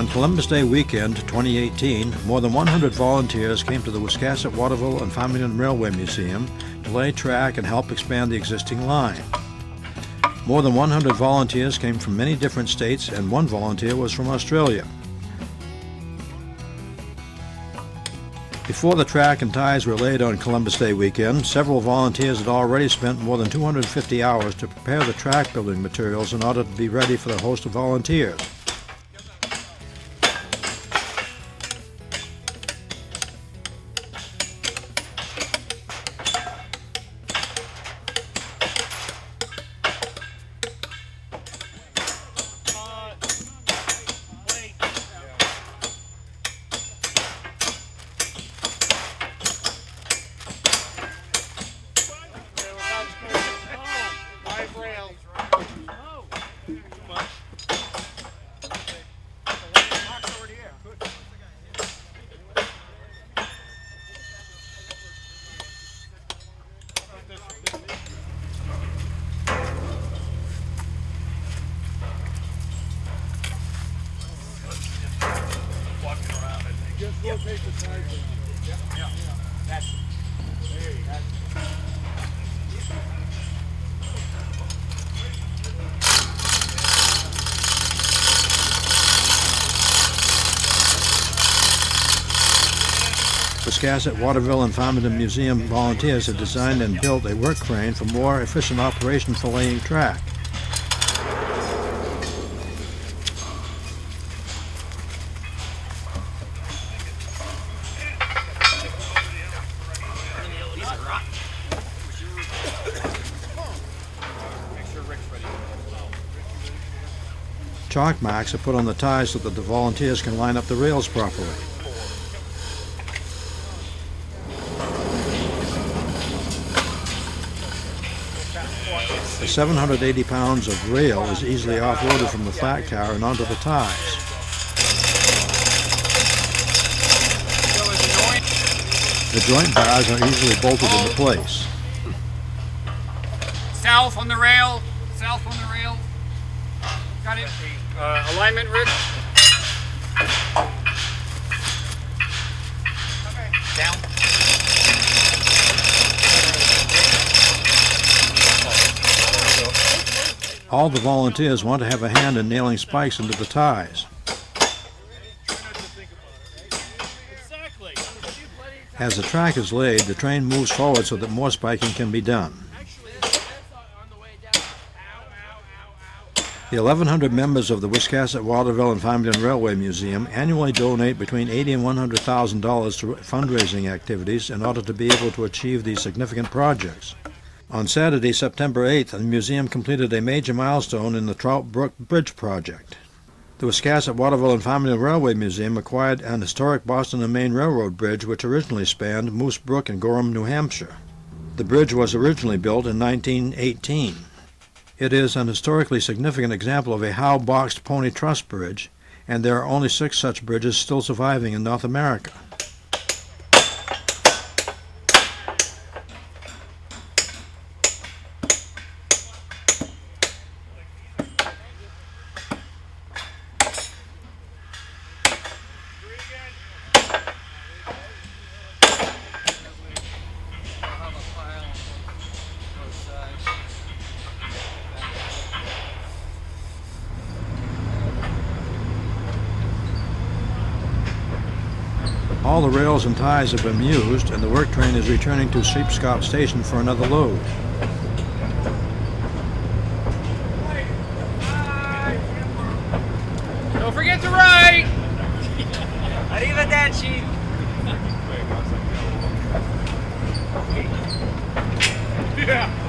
On Columbus Day weekend 2018, more than 100 volunteers came to the Wiscasset Waterville and Farmington Railway Museum to lay track and help expand the existing line. More than 100 volunteers came from many different states, and one volunteer was from Australia. Before the track and ties were laid on Columbus Day weekend, several volunteers had already spent more than 250 hours to prepare the track building materials in order to be ready for the host of volunteers. Wiscasset Waterville and Farmington Museum volunteers had designed and built a work crane for more efficient operation for laying track. Chalk marks are put on the ties so that the volunteers can line up the rails properly. The 780 pounds of rail is easily offloaded from the flat car and onto the ties. The joint bars are easily bolted into place. South on the rail. South on the rail. Got it. Alignment, Rick. Down. All the volunteers want to have a hand in nailing spikes into the ties. As the track is laid, the train moves forward so that more spiking can be done. The 1,100 members of the Wiscasset Waterville and Farmington Railway Museum annually donate between $80,000 and $100,000 to fundraising activities in order to be able to achieve these significant projects. On Saturday, September 8th, the museum completed a major milestone in the Trout Brook Bridge project. The Wiscasset Waterville and Farmington Railway Museum acquired an historic Boston and Maine Railroad bridge which originally spanned Moose Brook in Gorham, New Hampshire. The bridge was originally built in 1918. It is an historically significant example of a Howe boxed pony truss bridge, and there are only 6 such bridges still surviving in North America. All the rails and ties have been used, and the work train is returning to Sheepscot Station for another load. Don't forget to write! Arrivederci! Yeah.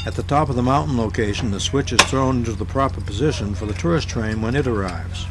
At the top of the mountain location, the switch is thrown into the proper position for the tourist train when it arrives.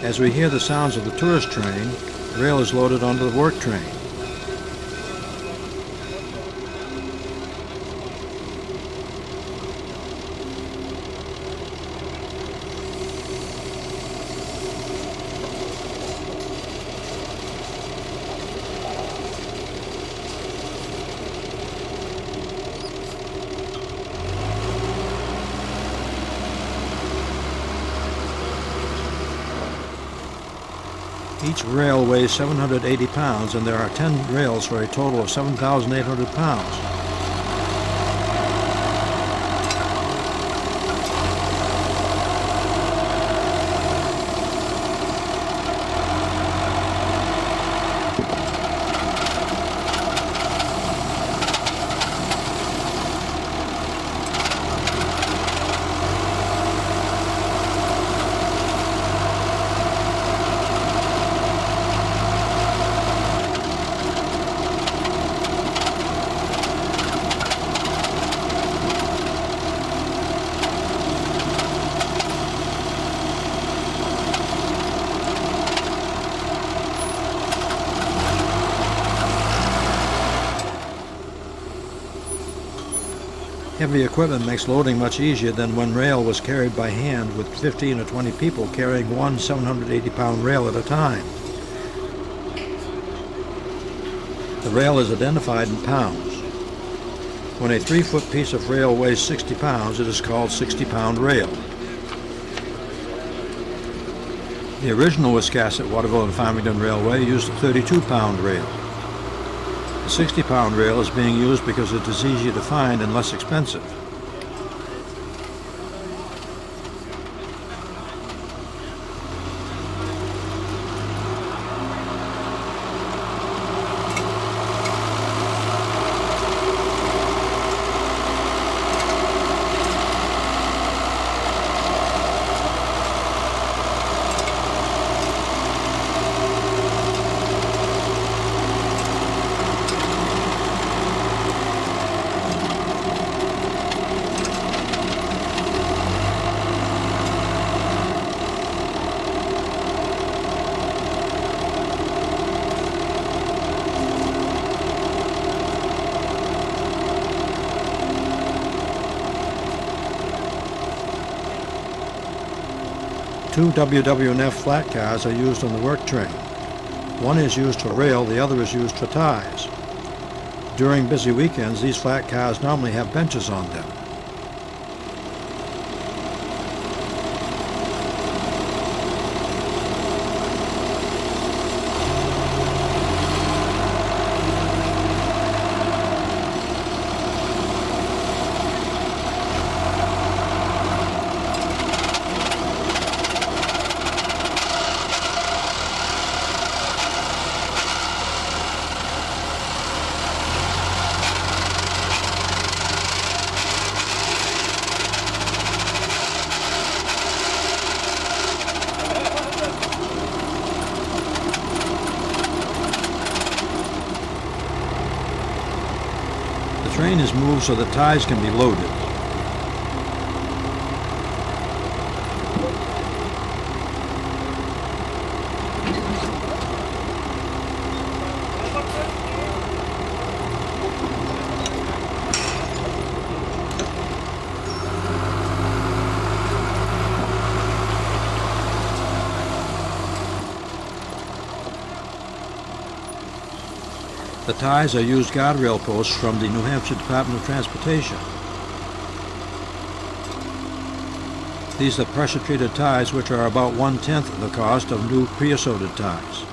As we hear the sounds of the tourist train, rail is loaded onto the work train. Each rail weighs 780 pounds, and there are 10 rails for a total of 7,800 pounds. Heavy equipment makes loading much easier than when rail was carried by hand with 15 or 20 people carrying one 780-pound rail at a time. The rail is identified in pounds. When a 3-foot piece of rail weighs 60 pounds, it is called 60-pound rail. The original Wiscasset Waterville and Farmington Railway used a 32-pound rail. The 60-pound rail is being used because it is easier to find and less expensive. Two WW&F flat cars are used on the work train. One is used for rail, the other is used for ties. During busy weekends, these flat cars normally have benches on them. The train is moved so the ties can be loaded. The ties are used guardrail posts from the New Hampshire Department of Transportation. These are pressure-treated ties which are about 1/10 the cost of new creosoted ties.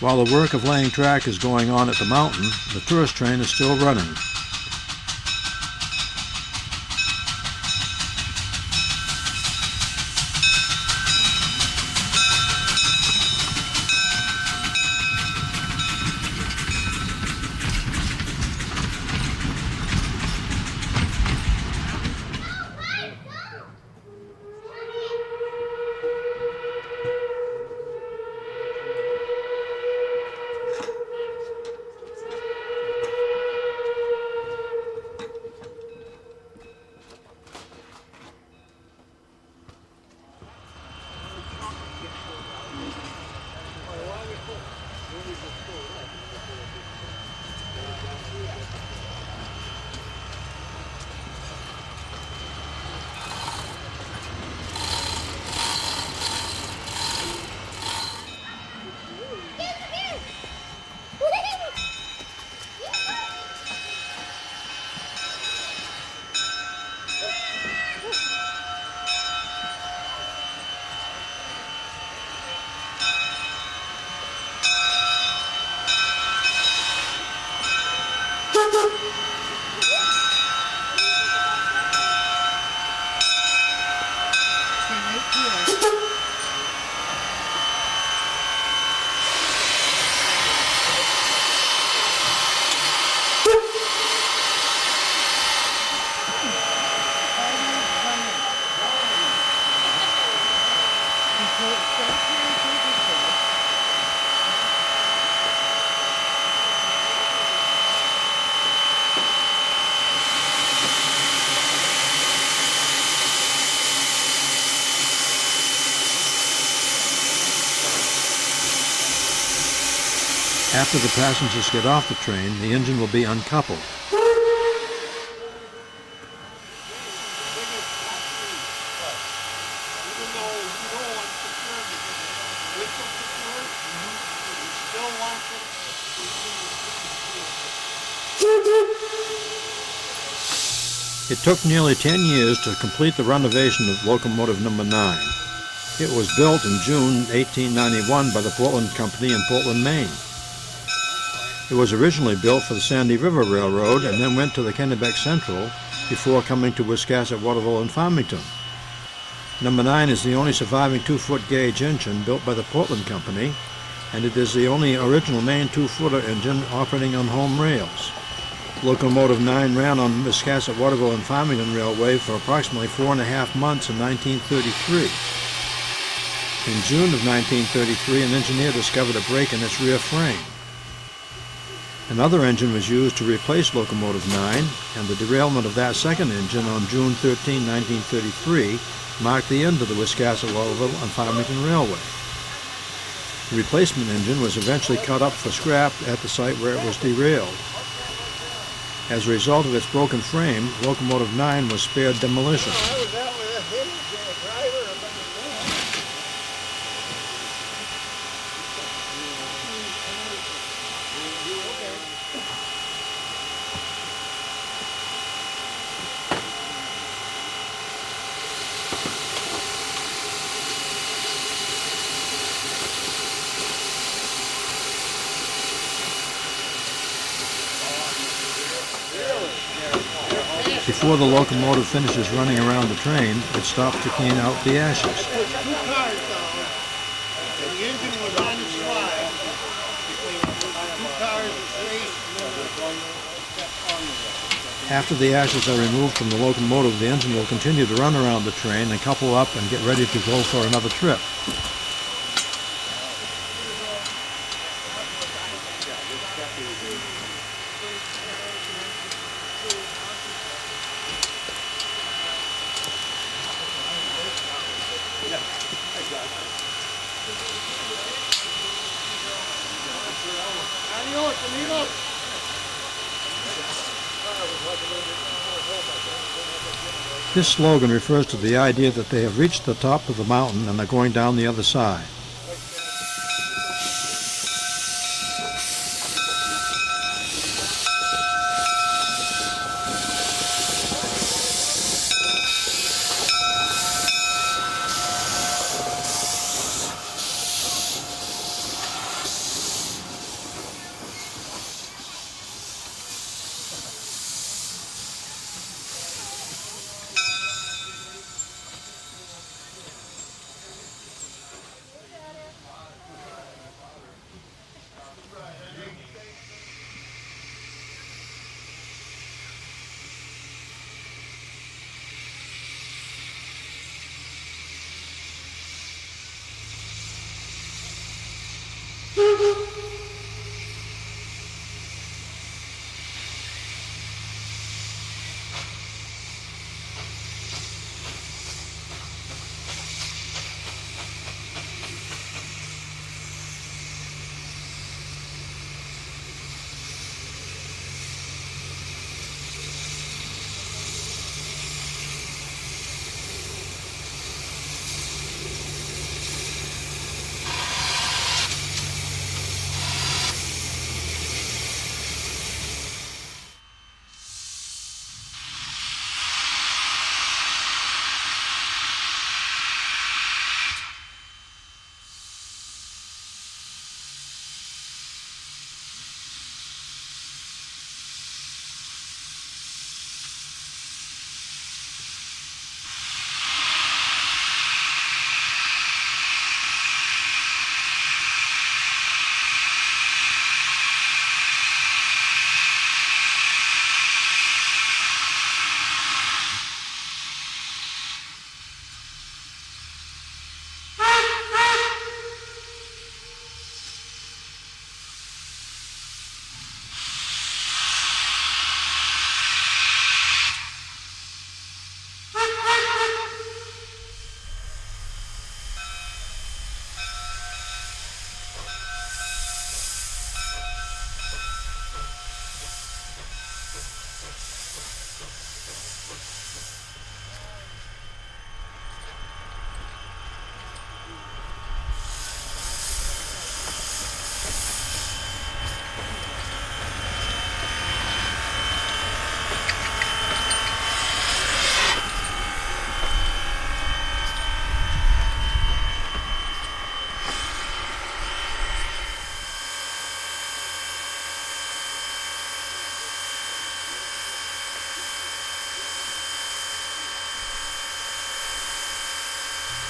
While the work of laying track is going on at the mountain, the tourist train is still running. After the passengers get off the train, the engine will be uncoupled. It took nearly 10 years to complete the renovation of locomotive number 9. It was built in June 1891 by the Portland Company in Portland, Maine. It was originally built for the Sandy River Railroad and then went to the Kennebec Central before coming to Wiscasset Waterville and Farmington. Number 9 is the only surviving 2-foot gauge engine built by the Portland Company, and it is the only original main 2-footer engine operating on home rails. Locomotive 9 ran on Wiscasset Waterville and Farmington Railway for approximately 4.5 months in 1933. In June of 1933, an engineer discovered a break in its rear frame. Another engine was used to replace locomotive 9, and the derailment of that second engine on June 13, 1933, marked the end of the Wiscasset Waterville and Farmington Railway. The replacement engine was eventually cut up for scrap at the site where it was derailed. As a result of its broken frame, locomotive 9 was spared demolition. Before the locomotive finishes running around the train, it stops to clean out the ashes. There's 2 cars down, and the engine was on the slide between the 2 cars that raced, and After the ashes are removed from the locomotive, the engine will continue to run around the train and couple up and get ready to go for another trip. This slogan refers to the idea that they have reached the top of the mountain and are going down the other side.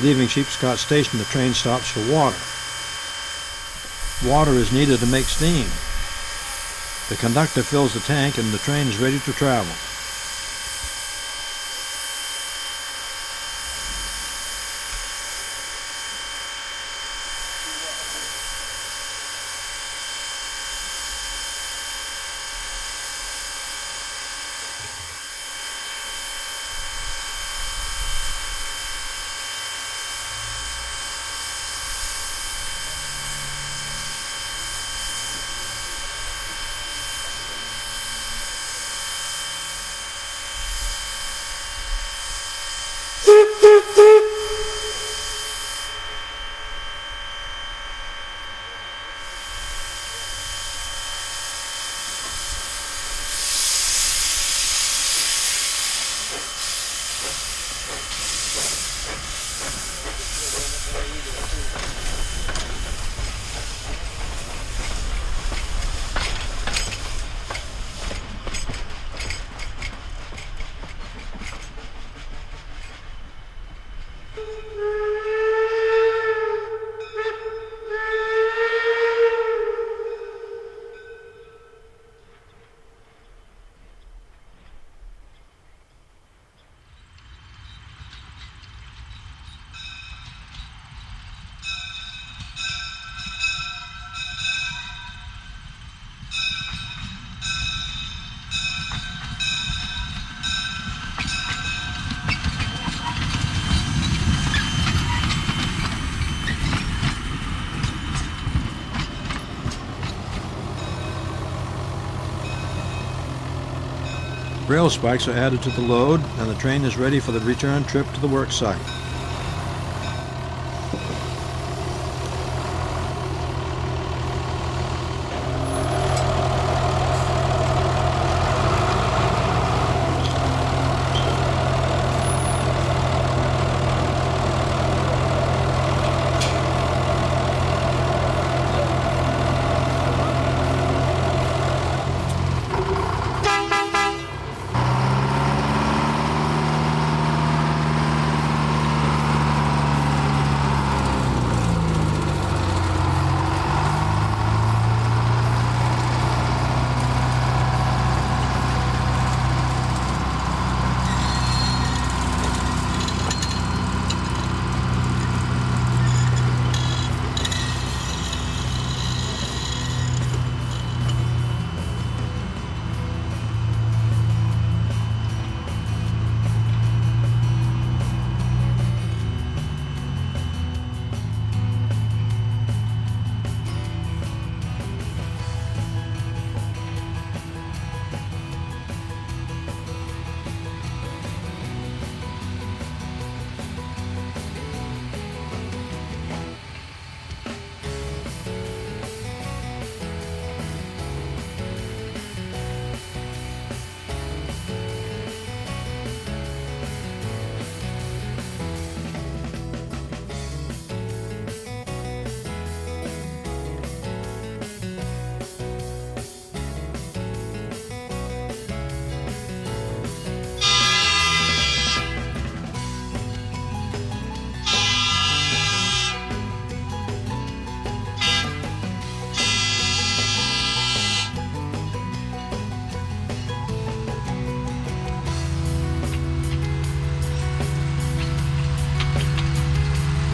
Leaving Sheepscott Station, the train stops for water. Water is needed to make steam. The conductor fills the tank and the train is ready to travel. Rail spikes are added to the load, and the train is ready for the return trip to the work site.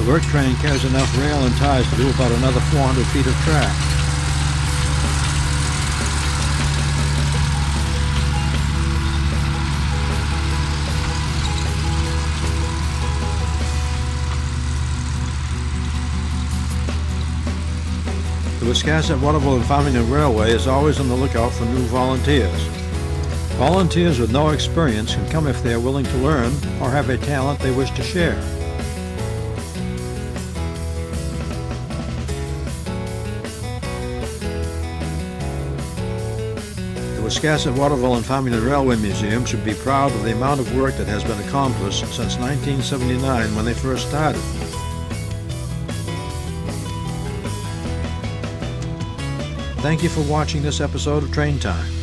The work train carries enough rail and ties to do about another 400 feet of track. The Wiscasset Waterville and Farmington Railway is always on the lookout for new volunteers. Volunteers with no experience can come if they are willing to learn or have a talent they wish to share. The Wiscasset Waterville and Farmington Railway Museum should be proud of the amount of work that has been accomplished since 1979 when they first started. Thank you for watching this episode of Train Time.